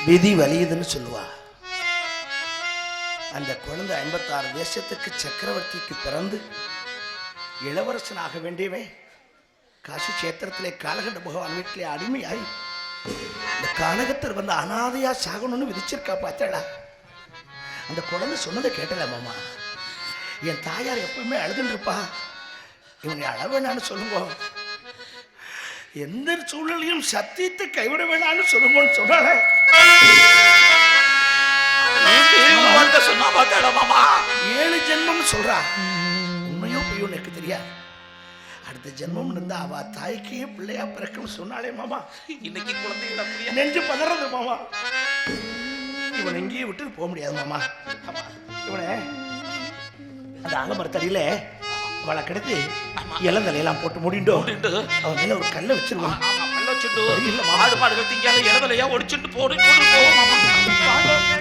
விதி வலியுதுன்னு சொல்லுவா. அந்த குழந்தை 56 தேசத்துக்கு சக்கரவர்த்திக்கு பிறந்து இளவரசனாக வேண்டியவன் காசி கஷேத்திரத்திலே காலகண்ட பகவான் வீட்டிலே அடிமையாய் இந்த கானகத்தில் வந்து அனாதையா சாகணும்னு விதிச்சிருக்கா. பார்த்தாளா? அந்த குழந்தை சொன்னதை கேட்டல மாமா. என் தாயார் எப்பவுமே அழுதுன்னு இருப்பா. இவனை அழ வேணான்னு சொல்லுங்க, எந்த சூழலையும் சத்தியத்தை கைவிட வேணான்னு சொல்லுங்கன்னு சொன்னால. சொன்னா 7 ஜென்மம் சொல்றா. உண்மையோ பொய்யோ எனக்கு தெரியாது. அடுத்த ஜென்மம் இருந்தா அவ தாய்க்கே பிள்ளையா பிறக்கணும் சொன்னாலே மாமா. இன்னைக்கு குழந்தைகளை நெஞ்சு பதறது மாமா. இவன் எங்கேயும் விட்டு போக முடியாது மாமா. இவனை அந்த ஆலமரத்தடியில அவளை கிடத்தி இளந்தலையெல்லாம் போட்டு முடிண்டோம். அவன் மேல ஒரு கல்லை வச்சிருவான். ஆடு மாடுகள் திங்காத இளந்தலையா ஒடிச்சுட்டு போடு.